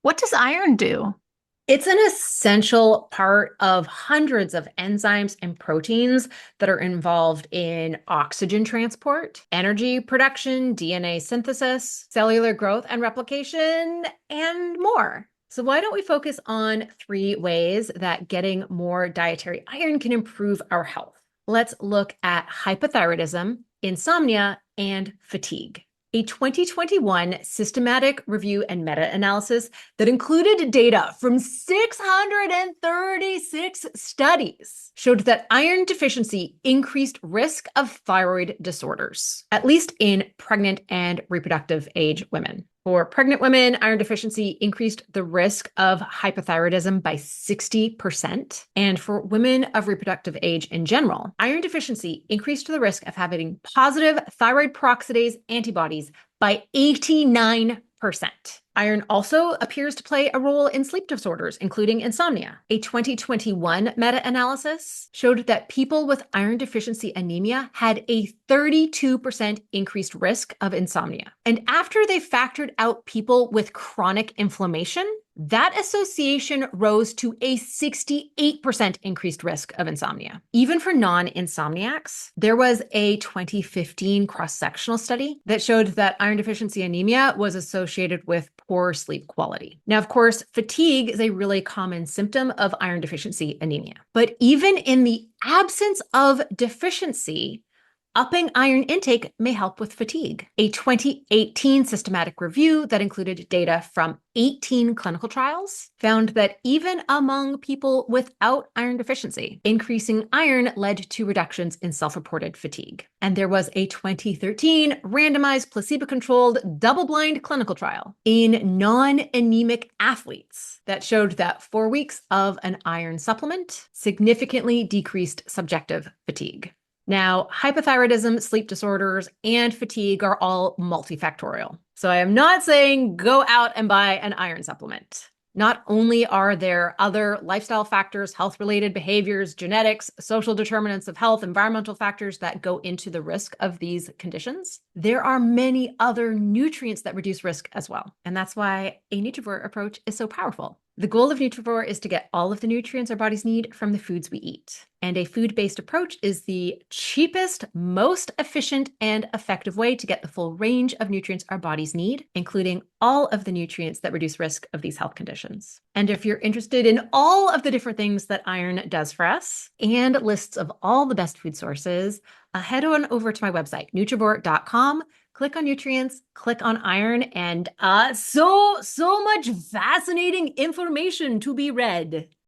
What does iron do? It's an essential part of hundreds of enzymes and proteins that are involved in oxygen transport, energy production, DNA synthesis, cellular growth and replication, and more. So, why don't we focus on three ways that getting more dietary iron can improve our health? Let's look at hypothyroidism, insomnia, and fatigue. A 2021 systematic review and meta-analysis that included data from 636 studies showed that iron deficiency increased risk of thyroid disorders, at least in pregnant and reproductive age women. For pregnant women, iron deficiency increased the risk of hypothyroidism by 60%. And for women of reproductive age in general, iron deficiency increased the risk of having positive thyroid peroxidase antibodies by 89%. Iron also appears to play a role in sleep disorders, including insomnia. A 2021 meta-analysis showed that people with iron deficiency anemia had a 32% increased risk of insomnia. And after they factored out people with chronic inflammation, that association rose to a 68% increased risk of insomnia. Even for non-insomniacs, there was a 2015 cross-sectional study that showed that iron deficiency anemia was associated with poor sleep quality. Now, of course, fatigue is a really common symptom of iron deficiency anemia. But even in the absence of deficiency, upping iron intake may help with fatigue. A 2018 systematic review that included data from 18 clinical trials found that even among people without iron deficiency, increasing iron led to reductions in self-reported fatigue. And there was a 2013 randomized placebo-controlled double-blind clinical trial in non-anemic athletes that showed that 4 weeks of an iron supplement significantly decreased subjective fatigue. Now, hypothyroidism, sleep disorders, and fatigue are all multifactorial. So I am not saying go out and buy an iron supplement. Not only are there other lifestyle factors, health-related behaviors, genetics, social determinants of health, environmental factors that go into the risk of these conditions, there are many other nutrients that reduce risk as well. And that's why a Nutrivore approach is so powerful. The goal of Nutrivore is to get all of the nutrients our bodies need from the foods we eat. And a food-based approach is the cheapest, most efficient, and effective way to get the full range of nutrients our bodies need, including all of the nutrients that reduce risk of these health conditions. And if you're interested in all of the different things that iron does for us and lists of all the best food sources, head on over to my website, Nutrivore.com. Click on nutrients, click on iron, and so much fascinating information to be read.